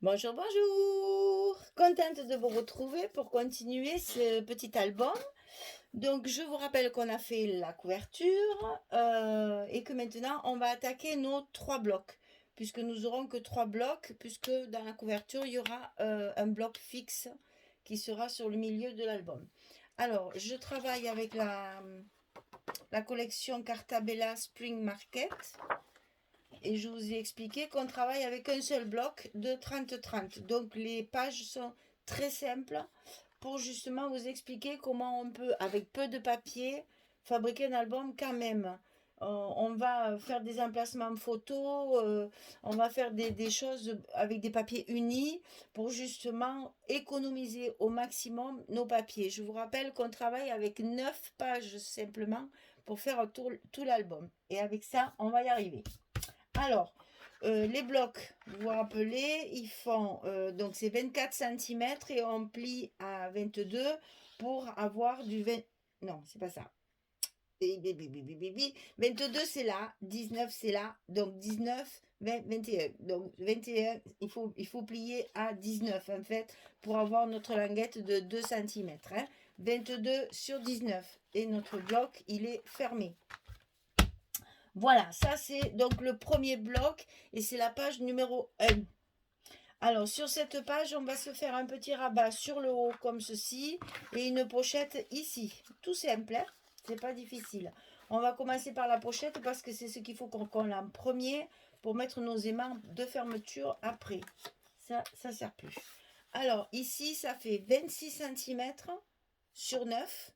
Bonjour, bonjour! Contente de vous retrouver pour continuer ce petit album. Donc, je vous rappelle qu'on a fait la couverture et que maintenant, on va attaquer nos 3 blocs. Puisque nous aurons que 3 blocs, puisque dans la couverture, il y aura un bloc fixe qui sera sur le milieu de l'album. Alors, je travaille avec la collection Cartabella Spring Market. Et je vous ai expliqué qu'on travaille avec un seul bloc de 30-30. Donc les pages sont très simples pour justement vous expliquer comment on peut, avec peu de papier, fabriquer un album quand même. On va faire des emplacements photos, on va faire des choses avec des papiers unis pour justement économiser au maximum nos papiers. Je vous rappelle qu'on travaille avec 9 pages simplement pour faire tout l'album. Et avec ça, on va y arriver. Alors, les blocs, vous vous rappelez, ils font, donc c'est 24 centimètres et on plie à 22 pour avoir du 20... Non, c'est pas ça. 22 c'est là, 19 c'est là, donc 19, 20, 21. Donc 21, il faut plier à 19 en fait pour avoir notre languette de 2 centimètres. 22 sur 19 et notre bloc il est fermé. Voilà, ça c'est donc le premier bloc et c'est la page numéro 1. Alors sur cette page, on va se faire un petit rabat sur le haut comme ceci et une pochette ici. Tout simple, hein, c'est pas difficile. On va commencer par la pochette parce que c'est ce qu'il faut qu'on l'a en premier pour mettre nos aimants de fermeture après. Ça sert plus. Alors ici, ça fait 26 cm sur 9.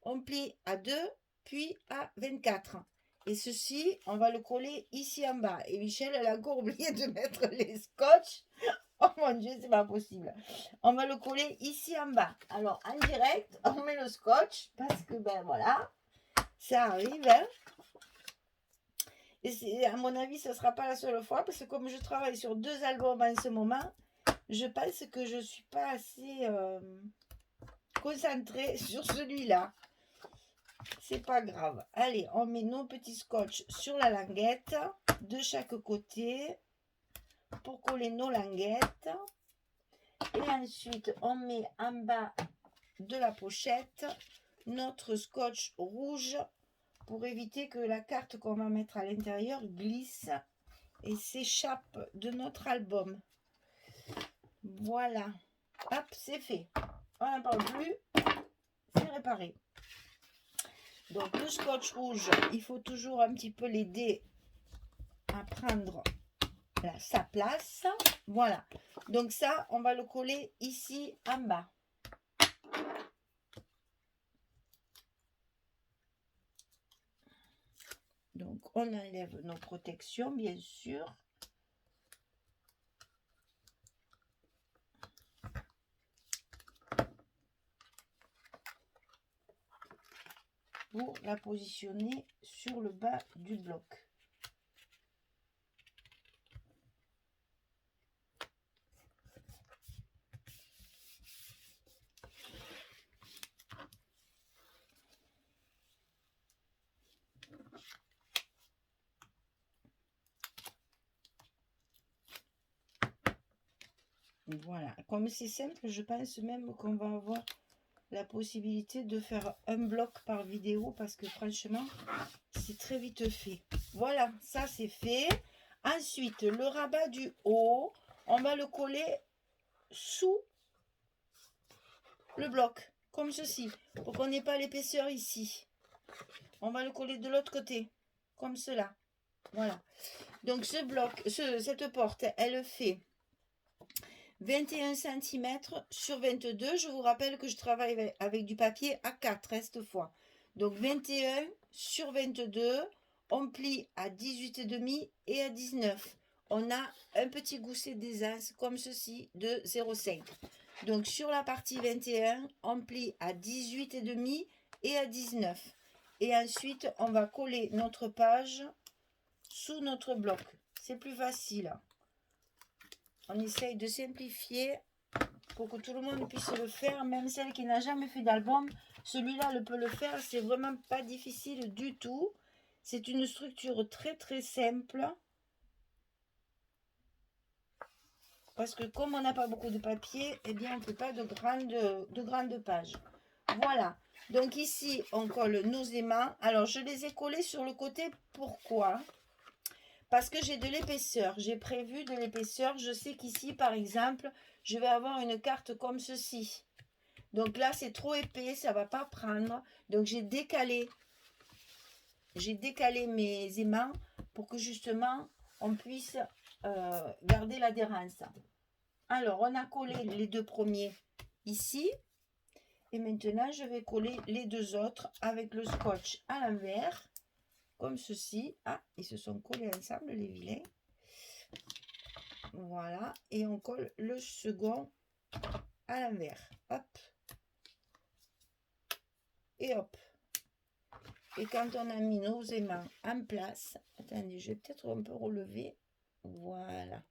On plie à 2 puis à 24. Et ceci, on va le coller ici en bas. Et Michel, elle a encore oublié de mettre les scotch. Oh mon Dieu, c'est pas possible. On va le coller ici en bas. Alors, en direct, on met le scotch parce que, ben voilà, ça arrive. Hein. Et à mon avis, ce ne sera pas la seule fois parce que comme je travaille sur 2 albums en ce moment, je pense que je ne suis pas assez concentrée sur celui-là. C'est pas grave. Allez, on met nos petits scotch sur la languette de chaque côté pour coller nos languettes. Et ensuite, on met en bas de la pochette notre scotch rouge pour éviter que la carte qu'on va mettre à l'intérieur glisse et s'échappe de notre album. Voilà. Hop, c'est fait. On n'en parle plus. C'est réparé. Donc le scotch rouge, il faut toujours un petit peu l'aider à prendre sa place. Voilà. Donc ça, on va le coller ici en bas. Donc on enlève nos protections, bien sûr. Pour la positionner sur le bas du bloc. Voilà, comme c'est simple, je pense même qu'on va avoir la possibilité de faire un bloc par vidéo parce que franchement, c'est très vite fait. Voilà, ça c'est fait. Ensuite, le rabat du haut, on va le coller sous le bloc, comme ceci, pour qu'on n'ait pas l'épaisseur ici. On va le coller de l'autre côté, comme cela. Voilà. Donc ce bloc, cette porte, elle fait 21 cm sur 22. Je vous rappelle que je travaille avec du papier A4 cette fois. Donc 21 sur 22, on plie à 18,5 et à 19. On a un petit gousset d'aisance comme ceci de 0,5. Donc sur la partie 21, on plie à 18,5 et à 19. Et ensuite, on va coller notre page sous notre bloc. C'est plus facile. On essaye de simplifier pour que tout le monde puisse le faire, même celle qui n'a jamais fait d'album. Celui-là le peut le faire, c'est vraiment pas difficile du tout. C'est une structure très très simple. parce que comme on n'a pas beaucoup de papier, eh bien on ne fait pas de grandes pages. Voilà, donc ici on colle nos aimants. Alors je les ai collés sur le côté, pourquoi? Parce que j'ai de l'épaisseur, j'ai prévu de l'épaisseur. Je sais qu'ici par exemple, je vais avoir une carte comme ceci. Donc là c'est trop épais, ça ne va pas prendre. Donc j'ai décalé mes aimants pour que justement on puisse garder l'adhérence. Alors on a collé les deux premiers ici. Et maintenant, je vais coller les deux autres avec le scotch à l'envers, comme ceci. Ah, ils se sont collés ensemble, les vilains. Voilà, et on colle le second à l'envers. Hop. Et hop. Et quand on a mis nos aimants en place, attendez, je vais peut-être un peu relever. Voilà.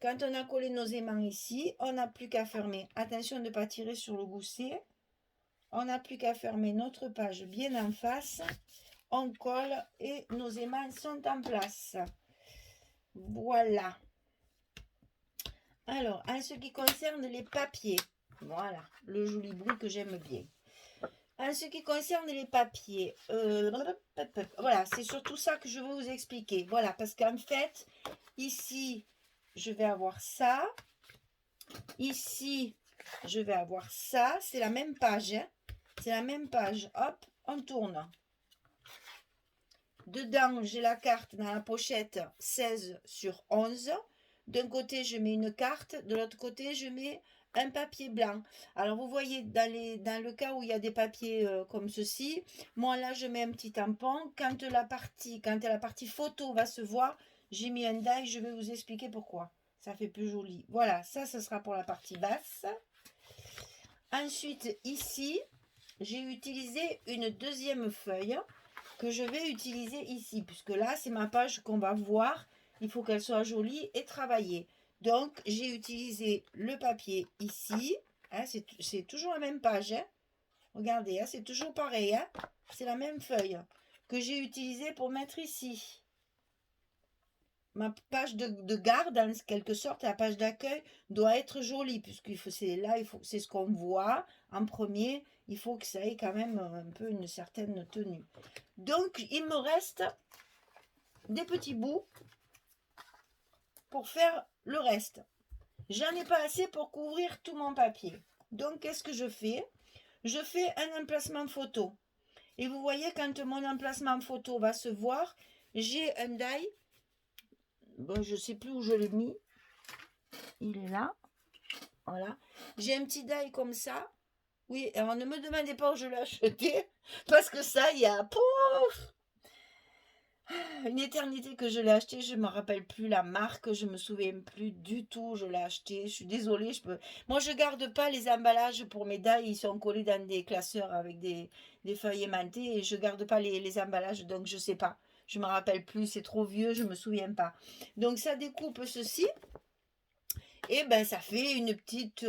Quand on a collé nos aimants ici, on n'a plus qu'à fermer. Attention de ne pas tirer sur le gousset. On n'a plus qu'à fermer notre page bien en face. On colle et nos aimants sont en place. Voilà. Alors, en ce qui concerne les papiers, voilà, le joli bruit que j'aime bien. En ce qui concerne les papiers, voilà, c'est surtout ça que je veux vous expliquer. Voilà, parce qu'en fait, ici, je vais avoir ça. Ici, je vais avoir ça. C'est la même page. Hein. C'est la même page. Hop, on tourne. Dedans, j'ai la carte dans la pochette 16/11. D'un côté, je mets une carte. De l'autre côté, je mets un papier blanc. Alors, vous voyez, dans le cas où il y a des papiers comme ceci, moi, là, je mets un petit tampon. Quand la partie photo va se voir, j'ai mis un die. Je vais vous expliquer pourquoi. Ça fait plus joli. Voilà, ça, ce sera pour la partie basse. Ensuite, ici, j'ai utilisé une deuxième feuille que je vais utiliser ici, puisque là, c'est ma page qu'on va voir. Il faut qu'elle soit jolie et travaillée. Donc, j'ai utilisé le papier ici. Hein, c'est toujours la même page. Hein. Regardez, hein, c'est toujours pareil. Hein. C'est la même feuille que j'ai utilisée pour mettre ici. Ma page de garde, en quelque sorte, la page d'accueil doit être jolie, puisque c'est ce qu'on voit en premier. Il faut que ça ait quand même un peu une certaine tenue. Donc, il me reste des petits bouts pour faire le reste. J'en ai pas assez pour couvrir tout mon papier. Donc, qu'est-ce que je fais? Je fais un emplacement photo. Et vous voyez, quand mon emplacement photo va se voir, j'ai un die. Bon, je ne sais plus où je l'ai mis. Il est là. Voilà. J'ai un petit die comme ça. Oui, alors ne me demandez pas où je l'ai acheté. Parce que ça, il y a... Pouf, une éternité que je l'ai acheté, je ne me rappelle plus la marque, je ne me souviens plus du tout, je l'ai acheté, je suis désolée, moi je ne garde pas les emballages pour mes die, ils sont collés dans des classeurs avec des feuilles aimantées et je ne garde pas les emballages, donc je ne sais pas, je ne me rappelle plus, c'est trop vieux, je ne me souviens pas. Donc ça découpe ceci, et ben ça fait une petite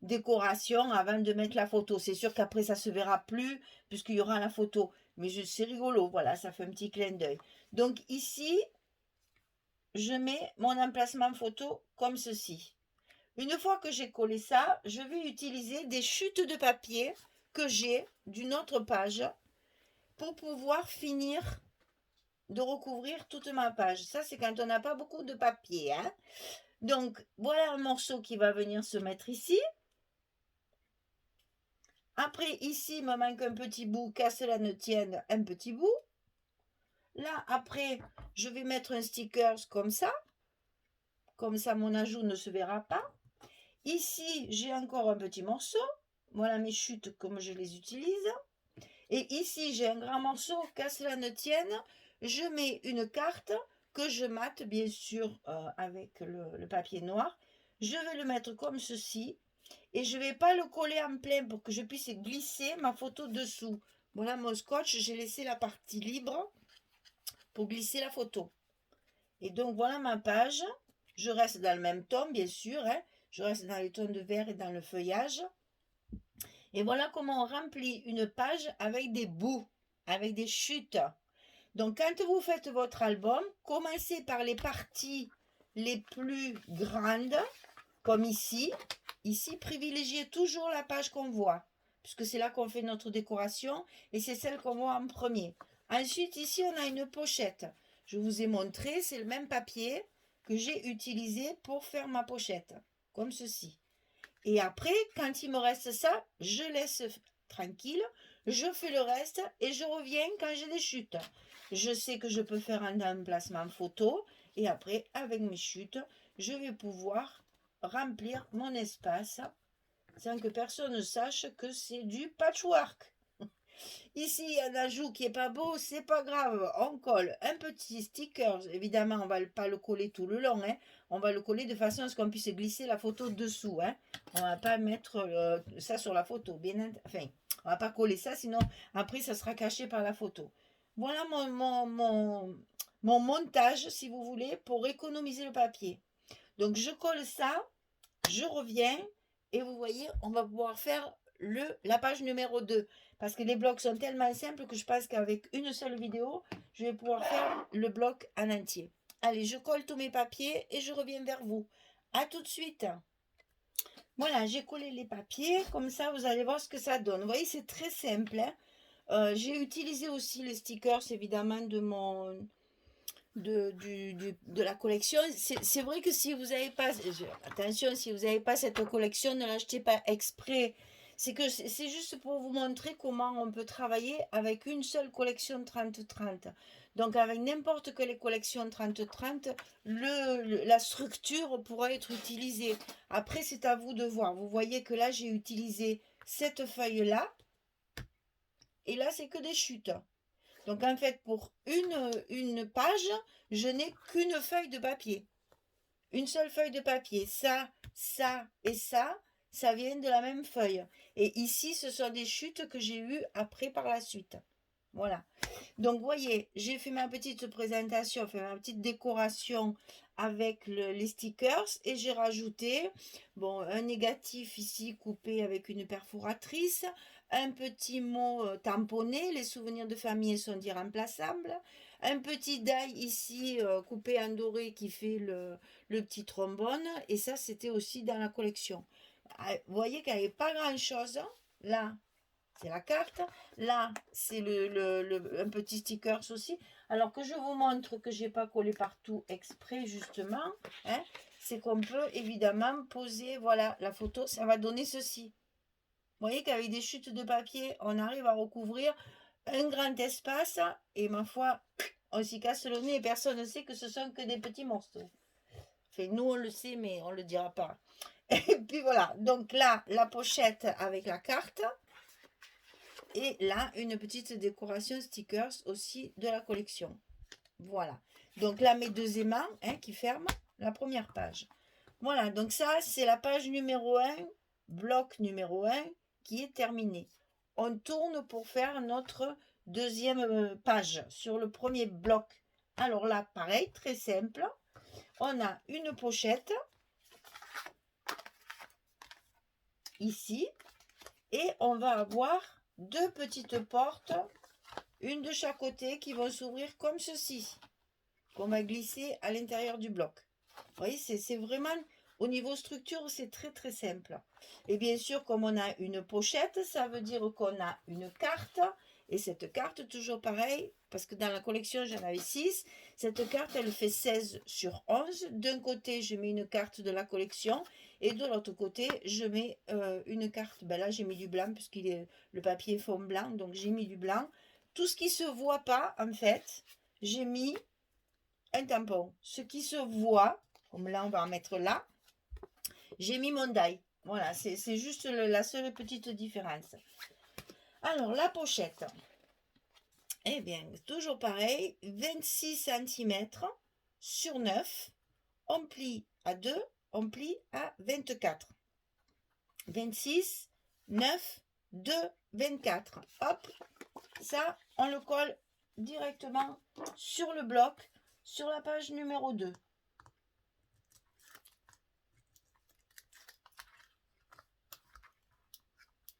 décoration avant de mettre la photo. C'est sûr qu'après ça ne se verra plus puisqu'il y aura la photo. Mais c'est rigolo, voilà, ça fait un petit clin d'œil. Donc ici, je mets mon emplacement photo comme ceci. Une fois que j'ai collé ça, je vais utiliser des chutes de papier que j'ai d'une autre page pour pouvoir finir de recouvrir toute ma page. Ça, c'est quand on n'a pas beaucoup de papier. Hein. Donc, voilà un morceau qui va venir se mettre ici. Après, ici, il me manque un petit bout, qu'à cela ne tienne, un petit bout. Là, après, je vais mettre un sticker comme ça. Comme ça, mon ajout ne se verra pas. Ici, j'ai encore un petit morceau. Voilà mes chutes comme je les utilise. Et ici, j'ai un grand morceau, qu'à cela ne tienne. Je mets une carte que je mate, bien sûr, avec le papier noir. Je vais le mettre comme ceci. Et je ne vais pas le coller en plein pour que je puisse glisser ma photo dessous. Voilà mon scotch, j'ai laissé la partie libre pour glisser la photo. Et donc voilà ma page. Je reste dans le même ton, bien sûr. Hein. Je reste dans les tons de vert et dans le feuillage. Et voilà comment on remplit une page avec des bouts, avec des chutes. Donc quand vous faites votre album, commencez par les parties les plus grandes, comme ici. Ici, privilégiez toujours la page qu'on voit, puisque c'est là qu'on fait notre décoration, et c'est celle qu'on voit en premier. Ensuite, ici, on a une pochette. Je vous ai montré, c'est le même papier que j'ai utilisé pour faire ma pochette, comme ceci. Et après, quand il me reste ça, je laisse tranquille, je fais le reste et je reviens quand j'ai des chutes. Je sais que je peux faire un emplacement photo et après, avec mes chutes, je vais pouvoir remplir mon espace sans que personne ne sache que c'est du patchwork. Ici, il y a un ajout qui est pas beau, c'est pas grave. On colle un petit sticker. Évidemment, on va pas le coller tout le long. Hein. On va le coller de façon à ce qu'on puisse glisser la photo dessous. Hein. On va pas mettre ça sur la photo. Enfin, on va pas coller ça, sinon après, ça sera caché par la photo. Voilà mon montage, si vous voulez, pour économiser le papier. Donc, je colle ça, je reviens, et vous voyez, on va pouvoir faire la page numéro 2. Parce que les blocs sont tellement simples que je pense qu'avec une seule vidéo, je vais pouvoir faire le bloc en entier. Allez, je colle tous mes papiers et je reviens vers vous. À tout de suite. Voilà, j'ai collé les papiers. Comme ça, vous allez voir ce que ça donne. Vous voyez, c'est très simple. Hein. J'ai utilisé aussi les stickers, évidemment, de la collection. C'est vrai que si vous n'avez pas, attention, si vous n'avez pas cette collection, ne l'achetez pas exprès. C'est juste pour vous montrer comment on peut travailler avec une seule collection 30-30. Donc avec n'importe quelle collection 30-30, la structure pourra être utilisée. Après, c'est à vous de voir. Vous voyez que là, j'ai utilisé cette feuille-là. Et là, c'est que des chutes. Donc en fait, pour une page, je n'ai qu'une feuille de papier. Une seule feuille de papier. Ça et ça vient de la même feuille. Et ici, ce sont des chutes que j'ai eues après par la suite. Voilà. Donc, vous voyez, j'ai fait ma petite présentation, fait ma petite décoration avec les stickers et j'ai rajouté un négatif ici coupé avec une perforatrice, un petit mot tamponné, les souvenirs de famille sont irremplaçables, un petit die ici coupé en doré qui fait le petit trombone et ça c'était aussi dans la collection. Vous voyez qu'il n'y avait pas grand chose là. C'est la carte. Là, c'est un petit sticker aussi. Alors que je vous montre que je n'ai pas collé partout exprès, justement. Hein, c'est qu'on peut évidemment poser, voilà, la photo. Ça va donner ceci. Vous voyez qu'avec des chutes de papier, on arrive à recouvrir un grand espace. Et ma foi, on s'y casse le nez et personne ne sait que ce sont que des petits morceaux. Enfin, nous, on le sait, mais on ne le dira pas. Et puis voilà. Donc là, la pochette avec la carte. Et là, une petite décoration stickers aussi de la collection. Voilà. Donc là, mes deux aimants qui ferment la première page. Voilà, donc ça, c'est la page numéro 1, bloc numéro 1, qui est terminé. On tourne pour faire notre deuxième page sur le premier bloc. Alors là, pareil, très simple. On a une pochette ici et on va avoir deux petites portes, une de chaque côté, qui vont s'ouvrir comme ceci, qu'on va glisser à l'intérieur du bloc. Vous voyez, c'est vraiment, au niveau structure, c'est très très simple. Et bien sûr, comme on a une pochette, ça veut dire qu'on a une carte. Et cette carte, toujours pareil, parce que dans la collection, j'en avais 6. Cette carte, elle fait 16 sur 11. D'un côté, je mets une carte de la collection. Et de l'autre côté, je mets une carte. Ben là, j'ai mis du blanc, puisque le papier est fond blanc. Donc, j'ai mis du blanc. Tout ce qui ne se voit pas, en fait, j'ai mis un tampon. Ce qui se voit, comme là, on va en mettre là, j'ai mis mon die. Voilà, c'est juste la seule petite différence. Alors, la pochette. Eh bien, toujours pareil, 26 cm sur 9. On plie à 2, on plie à 24. 26, 9, 2, 24. Hop, ça, on le colle directement sur le bloc, sur la page numéro 2.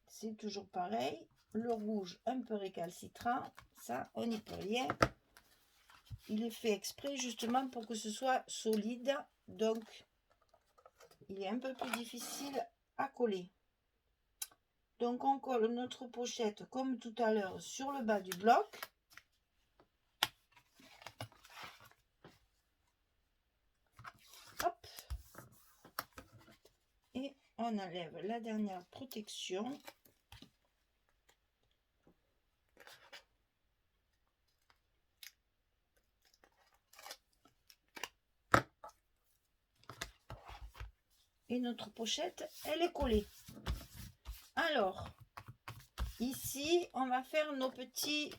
C'est toujours pareil. Le rouge un peu récalcitrant, ça on n'y peut rien. Il est fait exprès justement pour que ce soit solide donc il est un peu plus difficile à coller. Donc on colle notre pochette comme tout à l'heure sur le bas du bloc. Hop. Et on enlève la dernière protection. Et notre pochette, elle est collée. Alors, ici, on va faire nos petites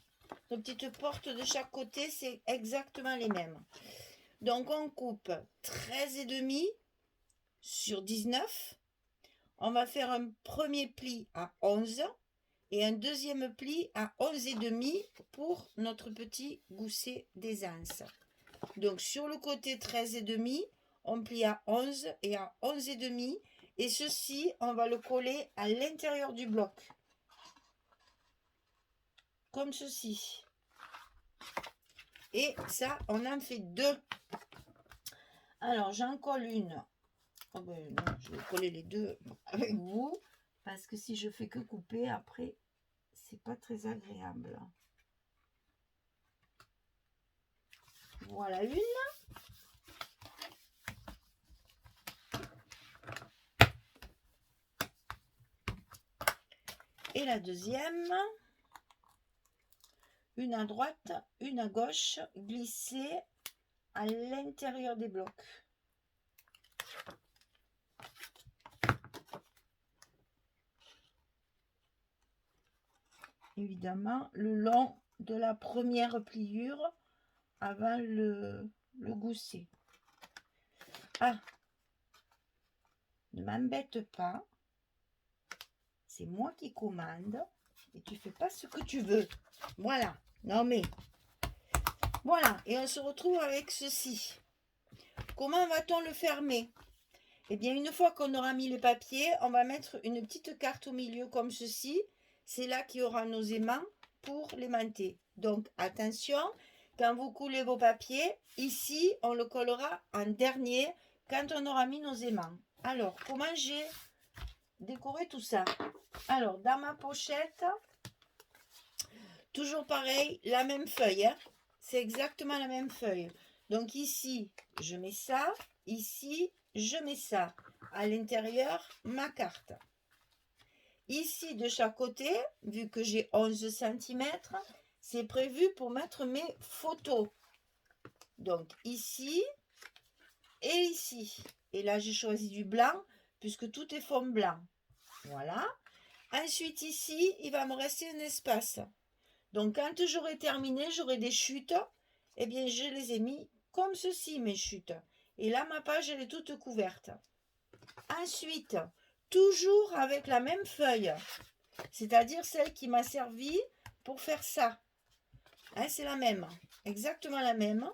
portes de chaque côté. C'est exactement les mêmes. Donc, on coupe 13,5 sur 19. On va faire un premier pli à 11 et un deuxième pli à 11,5 pour notre petit gousset d'aisance. Donc, sur le côté 13,5, on plie à 11 et à 11,5. Et ceci, on va le coller à l'intérieur du bloc. Comme ceci. Et ça, on en fait 2. Alors, j'en colle une. Oh ben non, je vais coller les deux avec vous. Parce que si je fais que couper, après, c'est pas très agréable. Voilà une. Et la deuxième, une à droite, une à gauche, glissée à l'intérieur des blocs. Évidemment, le long de la première pliure avant le gousset. Ah, ne m'embête pas. C'est moi qui commande et tu fais pas ce que tu veux. Voilà. Non mais voilà. Et on se retrouve avec ceci. Comment va-t-on le fermer? Eh bien, une fois qu'on aura mis les papiers, on va mettre une petite carte au milieu comme ceci. C'est là qu'il y aura nos aimants pour l'aimanter. Donc attention, quand vous coulez vos papiers, ici on le collera en dernier quand on aura mis nos aimants. Alors, comment j'ai décoré tout ça? Alors, dans ma pochette, toujours pareil, la même feuille. Hein. C'est exactement la même feuille. Donc ici, je mets ça. Ici, je mets ça. À l'intérieur, ma carte. Ici, de chaque côté, vu que j'ai 11 cm, c'est prévu pour mettre mes photos. Donc ici et ici. Et là, j'ai choisi du blanc puisque tout est fond blanc. Voilà. Ensuite, ici, il va me rester un espace. Donc, quand j'aurai terminé, j'aurai des chutes. Eh bien, je les ai mis comme ceci, mes chutes. Et là, ma page, elle est toute couverte. Ensuite, toujours avec la même feuille, c'est-à-dire celle qui m'a servi pour faire ça. Hein, c'est la même, exactement la même.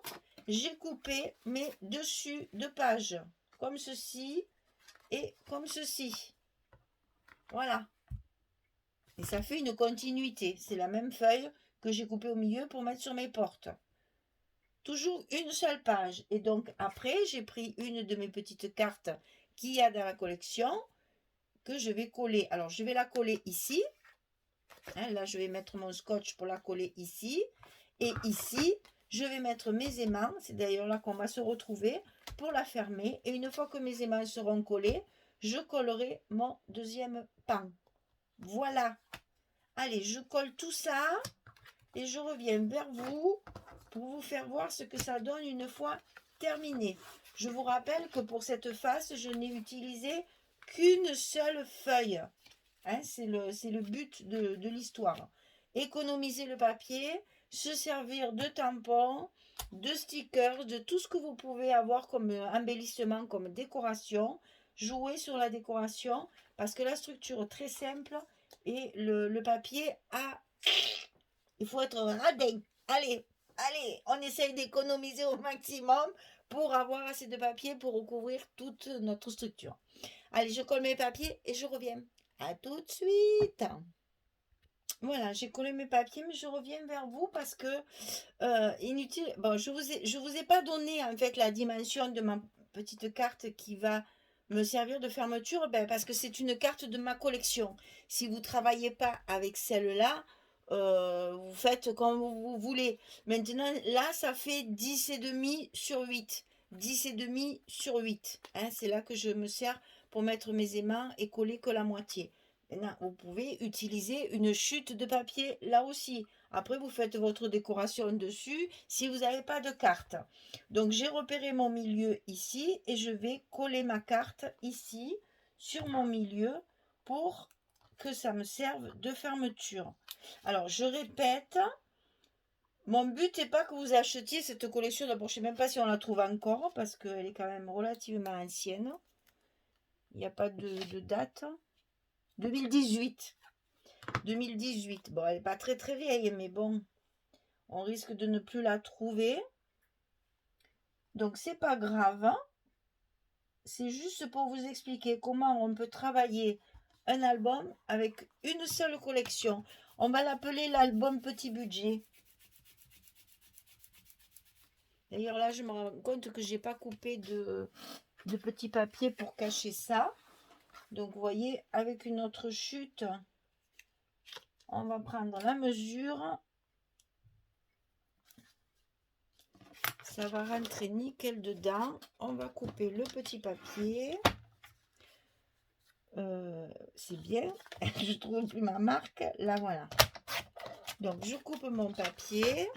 J'ai coupé mes dessus de page, comme ceci et comme ceci. Voilà. Et ça fait une continuité. C'est la même feuille que j'ai coupée au milieu pour mettre sur mes portes. Toujours une seule page. Et donc après, j'ai pris une de mes petites cartes qu'il y a dans la collection que je vais coller. Alors, je vais la coller ici. Hein, là, je vais mettre mon scotch pour la coller ici. Et ici, je vais mettre mes aimants. C'est d'ailleurs là qu'on va se retrouver pour la fermer. Et une fois que mes aimants seront collés, je collerai mon deuxième pan. Voilà. Allez, je colle tout ça et je reviens vers vous pour vous faire voir ce que ça donne une fois terminé. Je vous rappelle que pour cette face, je n'ai utilisé qu'une seule feuille. Hein, c'est le but de l'histoire. Économiser le papier, se servir de tampons, de stickers, de tout ce que vous pouvez avoir comme embellissement, comme décoration. Jouer sur la décoration parce que la structure est très simple et le papier a... Il faut être radin. Allez, allez, on essaye d'économiser au maximum pour avoir assez de papier pour recouvrir toute notre structure. Allez, je colle mes papiers et je reviens. À tout de suite. Voilà, j'ai collé mes papiers, mais je reviens vers vous parce que inutile. Bon, je vous ai pas donné en fait la dimension de petite carte qui va me servir de fermeture, ben, parce que c'est une carte de ma collection. Si vous ne travaillez pas avec celle-là, vous faites comme vous voulez. Maintenant, là, ça fait 10,5 sur 8. 10,5 sur 8. Hein, c'est là que je me sers pour mettre mes aimants et coller que la moitié. Maintenant, vous pouvez utiliser une chute de papier là aussi. Après, vous faites votre décoration dessus si vous n'avez pas de carte. Donc, j'ai repéré mon milieu ici et je vais coller ma carte ici sur mon milieu pour que ça me serve de fermeture. Alors, je répète, mon but n'est pas que vous achetiez cette collection. D'abord, je ne sais même pas si on la trouve encore parce qu'elle est quand même relativement ancienne. Il n'y a pas de date. 2018. 2018. Bon, elle n'est pas très très vieille, mais bon, on risque de ne plus la trouver. Donc, c'est pas grave. C'est juste pour vous expliquer comment on peut travailler un album avec une seule collection. On va l'appeler l'album petit budget. D'ailleurs, là, je me rends compte que j'ai pas coupé de petit papier pour cacher ça. Donc, vous voyez, avec une autre chute, on va prendre la mesure. Ça va rentrer nickel dedans. On va couper le petit papier. C'est bien. Je trouve plus ma marque. Là, voilà. Donc, je coupe mon papier.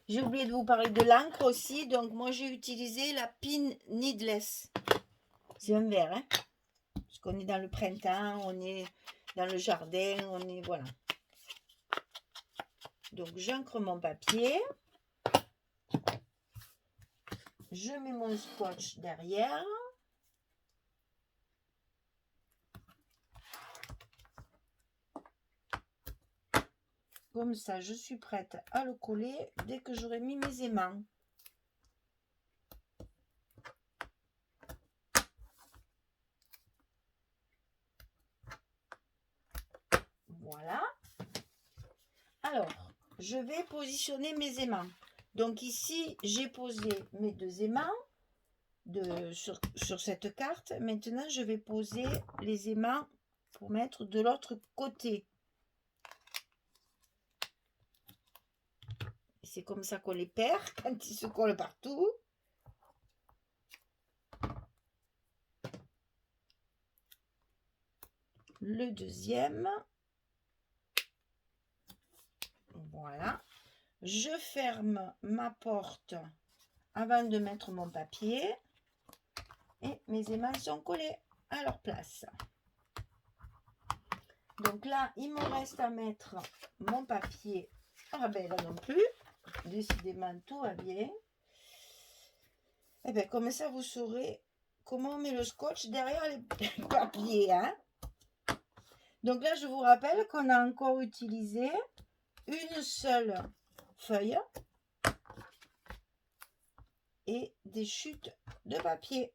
J'ai oublié de vous parler de l'encre aussi. Donc, moi, j'ai utilisé la Pin Needless. C'est un vert, hein. Parce qu'on est dans le printemps, on est dans le jardin, on est... Voilà. Donc, j'encre mon papier. Je mets mon scotch derrière. Comme ça, je suis prête à le coller dès que j'aurai mis mes aimants. Voilà. Alors, je vais positionner mes aimants. Donc ici, j'ai posé mes deux aimants sur cette carte. Maintenant, je vais poser les aimants pour mettre de l'autre côté. C'est comme ça qu'on les perd quand ils se collent partout. Le deuxième. Voilà. Je ferme ma porte avant de mettre mon papier. Et mes aimants sont collés à leur place. Donc là, il me reste à mettre mon papier. Ah ben là non plus. Décidément, tout va bien. Et bien, comme ça, vous saurez comment on met le scotch derrière les papiers. Hein. Donc là, je vous rappelle qu'on a encore utilisé une seule feuille et des chutes de papier.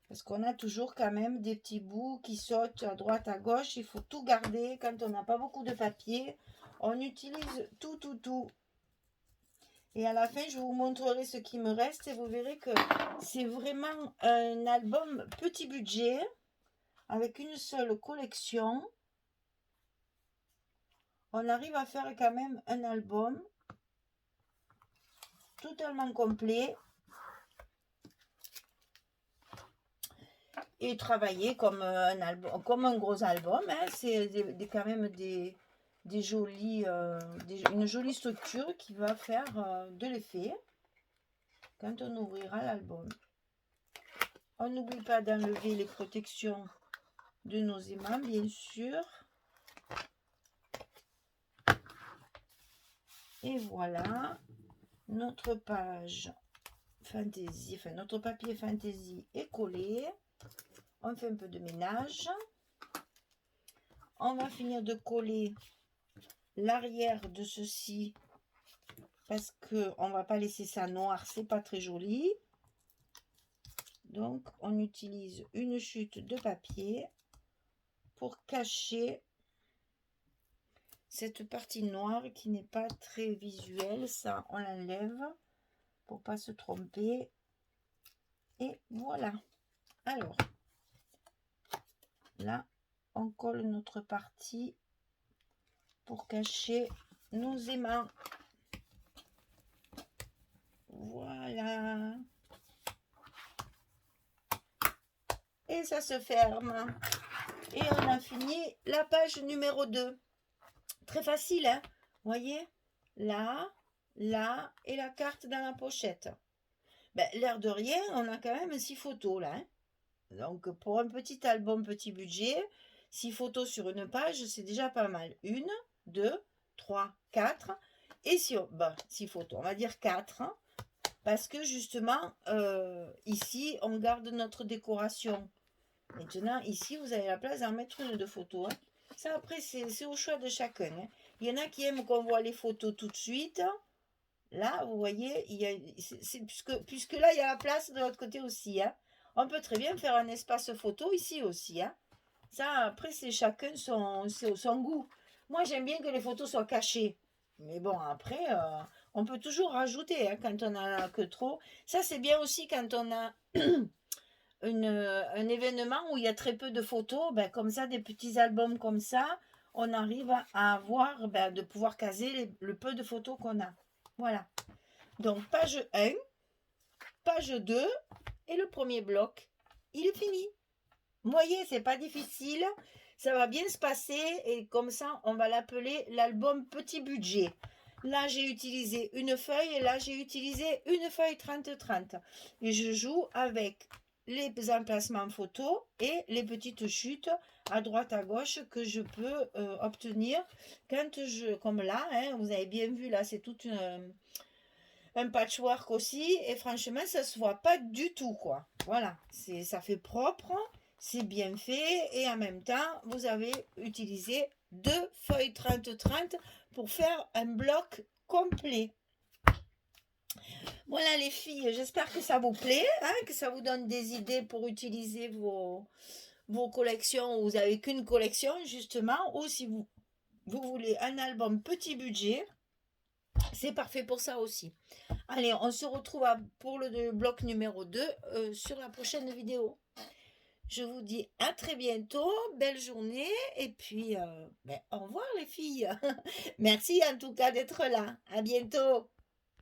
Parce qu'on a toujours quand même des petits bouts qui sautent à droite, à gauche. Il faut tout garder. Quand on n'a pas beaucoup de papier, on utilise tout. Et à la fin, je vous montrerai ce qui me reste et vous verrez que c'est vraiment un album petit budget avec une seule collection. On arrive à faire quand même un album totalement complet et travailler comme un album, comme un gros album. Hein. C'est quand même une jolie structure qui va faire de l'effet quand on ouvrira l'album. On n'oublie pas d'enlever les protections de nos aimants, bien sûr. Et voilà, notre page fantaisie, enfin notre papier fantaisie est collé. On fait un peu de ménage. On va finir de coller l'arrière de ceci parce que on va pas laisser ça noir, c'est pas très joli. Donc on utilise une chute de papier pour cacher cette partie noire qui n'est pas très visuelle. Ça on l'enlève pour pas se tromper. Et voilà. Alors, là, on colle notre partie pour cacher nos aimants. Voilà. Et ça se ferme. Et on a fini la page numéro 2. Très facile, hein? Vous voyez? Là, là, et la carte dans la pochette. Ben, l'air de rien, on a quand même 6 photos là. Hein? Donc, pour un petit album, petit budget, 6 photos sur une page, c'est déjà pas mal. 1, 2, 3, 4. Et si on... Ben, 6 photos, on va dire 4. Hein, parce que justement, ici, on garde notre décoration. Maintenant, ici, vous avez la place d'en mettre une de photos. Hein. Ça, après, c'est au choix de chacun. Hein. Il y en a qui aiment qu'on voit les photos tout de suite. Là, vous voyez, puisque là, il y a la place de l'autre côté aussi. Hein. On peut très bien faire un espace photo ici aussi. Hein. Ça, après, c'est chacun son goût. Moi, j'aime bien que les photos soient cachées. Mais bon, après, on peut toujours rajouter hein, quand on en a que trop. Ça, c'est bien aussi quand on a un événement où il y a très peu de photos. Ben, comme ça, des petits albums comme ça, on arrive à avoir, ben, de pouvoir caser le peu de photos qu'on a. Voilà. Donc, page 1, page 2 et le premier bloc, il est fini. Vous voyez, c'est pas difficile. Ça va bien se passer et comme ça, on va l'appeler l'album petit budget. Là, j'ai utilisé une feuille et là, j'ai utilisé une feuille 30-30. Et je joue avec les emplacements photos et les petites chutes à droite à gauche que je peux obtenir quand comme là, hein, vous avez bien vu, là, c'est tout un patchwork aussi. Et franchement, ça se voit pas du tout, quoi. Voilà, ça fait propre. C'est bien fait et en même temps, vous avez utilisé 2 feuilles 30-30 pour faire un bloc complet. Voilà les filles, j'espère que ça vous plaît, hein, que ça vous donne des idées pour utiliser vos collections où vous n'avez qu'une collection justement, ou si vous voulez un album petit budget, c'est parfait pour ça aussi. Allez, on se retrouve pour le bloc numéro 2 sur la prochaine vidéo. Je vous dis à très bientôt, belle journée et puis au revoir les filles. Merci en tout cas d'être là. À bientôt.